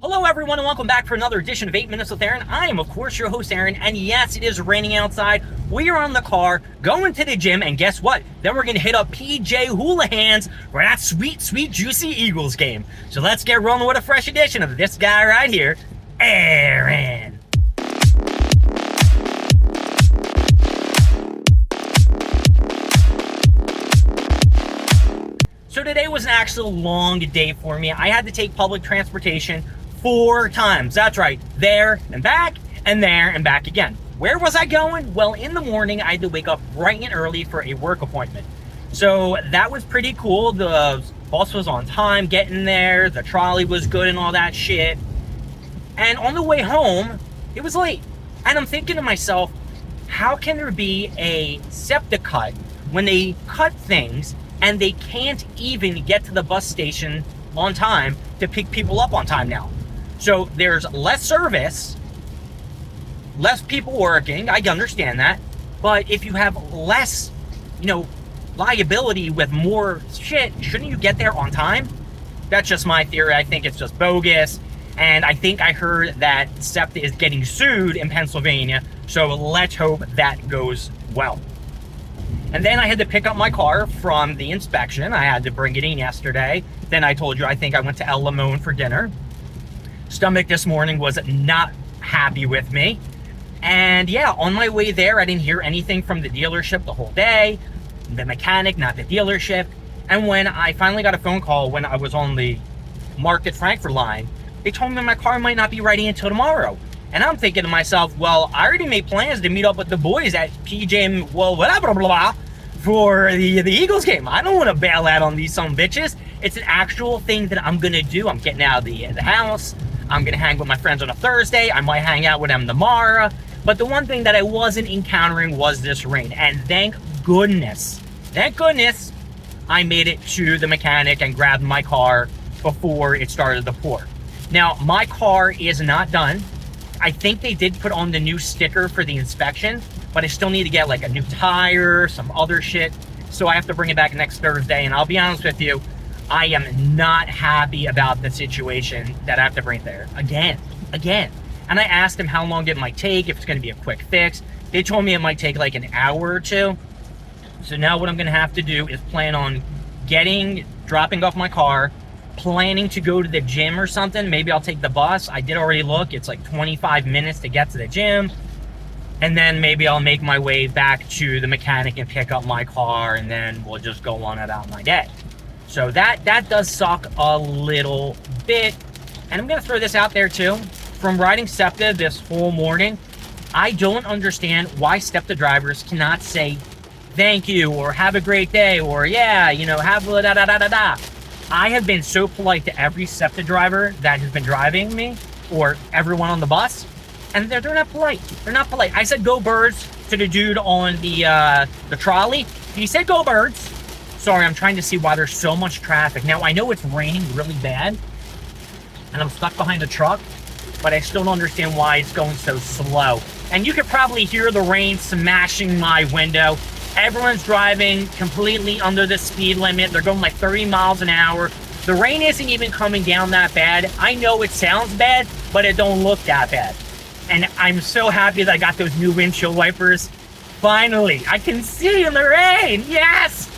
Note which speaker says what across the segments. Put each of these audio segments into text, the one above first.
Speaker 1: Hello everyone and welcome back for another edition of 8 Minutes with Aaron. I am of course your host Aaron, and yes, it is raining outside. We are on the car, going to the gym, and guess what? Then we're going to hit up PJ Houlihan's for that sweet, juicy Eagles game. So let's get rolling with a fresh edition of this guy right here, Aaron. So today was an actual long day for me. I had to take public transportation 4 times. That's right, there and back, and there and back again. Where was I going? Well, in the morning, I had to wake up bright and early for a work appointment. So that was pretty cool. The bus was on time getting there. The trolley was good and all that shit. And on the way home, it was late. And I'm thinking to myself, how can there be a septic cut when they cut things and they can't even get to the bus station on time to pick people up on time now? So there's less service, less people working. I understand that. But if you have less, liability with more shit, shouldn't you get there on time? That's just my theory. I think it's just bogus. And I think I heard that SEPTA is getting sued in Pennsylvania. So let's hope that goes well. And then I had to pick up my car from the inspection. I had to bring it in yesterday. Then I told you I think I went to El Limon for dinner. Stomach this morning was not happy with me. And yeah, on my way there, I didn't hear anything from the dealership the whole day. The mechanic, not the dealership. And when I finally got a phone call when I was on the Market Frankfurt line, they told me my car might not be ready until tomorrow. And I'm thinking to myself, well, I already made plans to meet up with the boys at PJ, for the Eagles game. I don't want to bail out on these some bitches. It's an actual thing that I'm going to do. I'm getting out of the house. I'm going to hang with my friends on a Thursday. I might hang out with them tomorrow. But the one thing that I wasn't encountering was this rain. And thank goodness, I made it to the mechanic and grabbed my car before it started to pour. Now, my car is not done. I think they did put on the new sticker for the inspection, but I still need to get like a new tire, some other shit. So I have to bring it back next Thursday. And I'll be honest with you, I am not happy about the situation that I have to bring it there again. And I asked them how long it might take, if it's going to be a quick fix. They told me it might take like an hour or two. So now what I'm going to have to do is plan on dropping off my car, planning to go to the gym or something. Maybe I'll take the bus. I did already look. It's like 25 minutes to get to the gym. And then maybe I'll make my way back to the mechanic and pick up my car, and then we'll just go on about my day. So that does suck a little bit. And I'm going to throw this out there too. From riding SEPTA this whole morning, I don't understand why SEPTA drivers cannot say thank you or have a great day or have a da-da-da-da-da. I have been so polite to every SEPTA driver that has been driving me or everyone on the bus, and they're not polite. They're not polite. I said go birds to the dude on the trolley. He said go birds. Sorry, I'm trying to see why there's so much traffic. Now, I know it's raining really bad, and I'm stuck behind a truck, but I still don't understand why it's going so slow. And you could probably hear the rain smashing my window. Everyone's driving completely under the speed limit. They're going like 30 miles an hour. The rain isn't even coming down that bad. I know it sounds bad, but it don't look that bad. And I'm so happy that I got those new windshield wipers. Finally, I can see in the rain. Yes!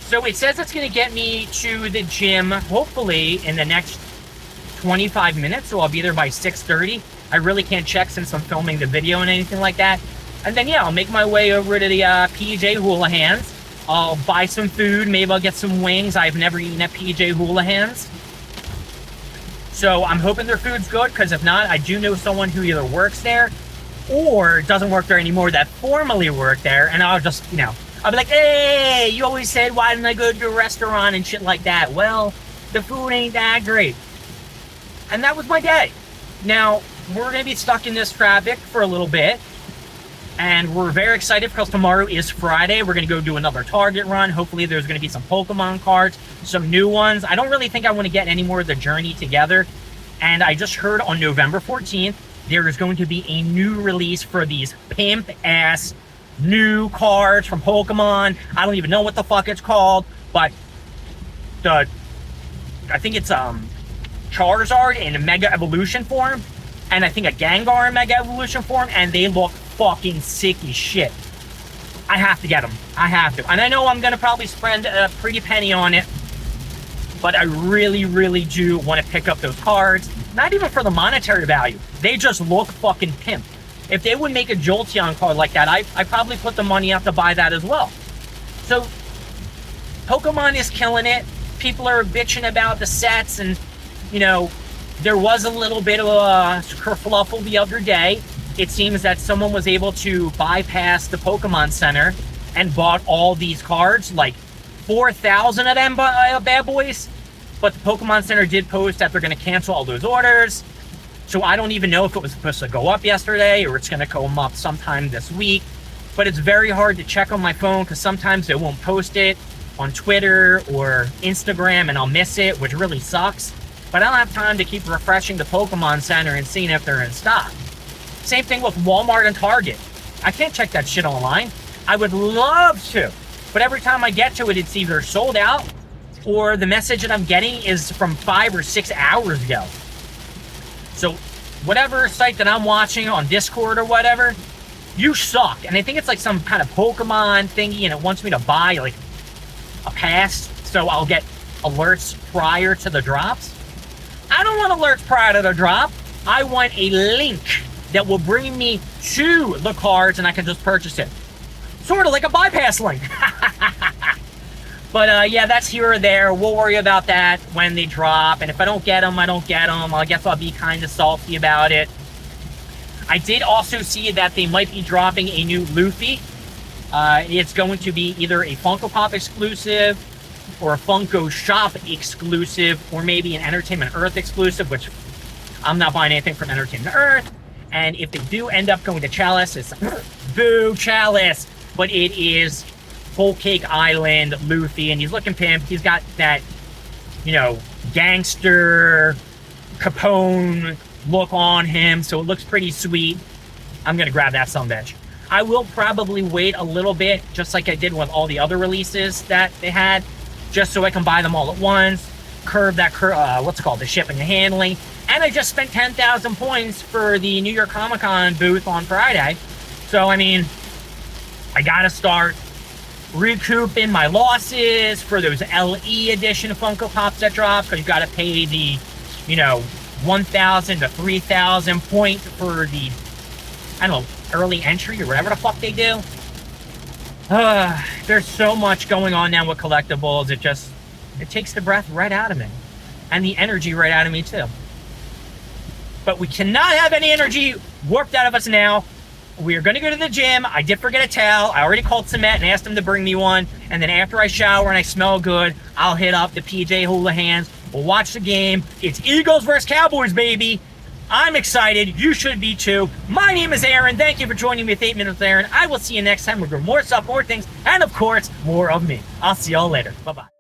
Speaker 1: So it says it's going to get me to the gym, hopefully, in the next 25 minutes. So I'll be there by 6:30. I really can't check since I'm filming the video and anything like that. And then, I'll make my way over to the PJ Houlihan's. I'll buy some food. Maybe I'll get some wings. I've never eaten at PJ Houlihan's. So I'm hoping their food's good, because if not, I do know someone who either works there or doesn't work there anymore that formerly worked there. And I'll just, I'll be like, hey, you always said, why didn't I go to a restaurant and shit like that? Well, the food ain't that great. And that was my day. Now, we're going to be stuck in this traffic for a little bit. And we're very excited because tomorrow is Friday. We're going to go do another Target run. Hopefully there's going to be some Pokemon cards, some new ones. I don't really think I want to get any more of the Journey together. And I just heard on November 14th, there is going to be a new release for these pimp-ass new cards from Pokemon. I don't even know what the fuck it's called, but I think it's Charizard in a Mega Evolution form, and I think a Gengar in Mega Evolution form, and they look fucking sick as shit. I have to get them. I have to. And I know I'm going to probably spend a pretty penny on it, but I really, really do want to pick up those cards. Not even for the monetary value. They just look fucking pimp. If they would make a Jolteon card like that, I probably put the money out to buy that as well. So, Pokemon is killing it. People are bitching about the sets, and, you know, there was a little bit of a kerfluffle the other day. It seems that someone was able to bypass the Pokemon Center and bought all these cards, like 4,000 of them bad boys. But the Pokemon Center did post that they're going to cancel all those orders. So I don't even know if it was supposed to go up yesterday or it's going to come up sometime this week. But it's very hard to check on my phone because sometimes they won't post it on Twitter or Instagram and I'll miss it, which really sucks. But I don't have time to keep refreshing the Pokemon Center and seeing if they're in stock. Same thing with Walmart and Target. I can't check that shit online. I would love to, but every time I get to it, it's either sold out or the message that I'm getting is from 5 or 6 hours ago. So whatever site that I'm watching on Discord or whatever, you suck. And I think it's like some kind of Pokemon thingy and it wants me to buy like a pass so I'll get alerts prior to the drops. I don't want alerts prior to the drop. I want a link that will bring me to the cards and I can just purchase it. Sort of like a bypass link. But yeah, that's here or there. We'll worry about that when they drop. And if I don't get them, I don't get them. I guess I'll be kind of salty about it. I did also see that they might be dropping a new Luffy. It's going to be either a Funko Pop exclusive or a Funko Shop exclusive or maybe an Entertainment Earth exclusive, which I'm not buying anything from Entertainment Earth. And if they do end up going to Chalice, it's boo Chalice. But it is Whole Cake Island Luffy, and he's looking pimp. He's got that, you know, gangster Capone look on him, so it looks pretty sweet. I'm gonna grab that sumbitch. I will probably wait a little bit, just like I did with all the other releases that they had, just so I can buy them all at once, curb that, what's it called, the shipping and handling. And I just spent 10,000 points for the New York Comic Con booth on Friday. So, I mean, I gotta start recouping my losses for those LE edition Funko Pops that drop, because you gotta pay the, you know, 1,000 to 3,000 point for the, I don't know, early entry or whatever the fuck they do. There's so much going on now with collectibles. It takes the breath right out of me. And the energy right out of me too. But we cannot have any energy warped out of us now. We are going to go to the gym. I did forget a towel. I already called Cement and asked him to bring me one. And then after I shower and I smell good, I'll hit up the PJ Hoolahans. We'll watch the game. It's Eagles versus Cowboys, baby. I'm excited. You should be too. My name is Aaron. Thank you for joining me with 8 Minutes with Aaron. I will see you next time. We'll do more stuff, more things, and of course, more of me. I'll see y'all later. Bye-bye.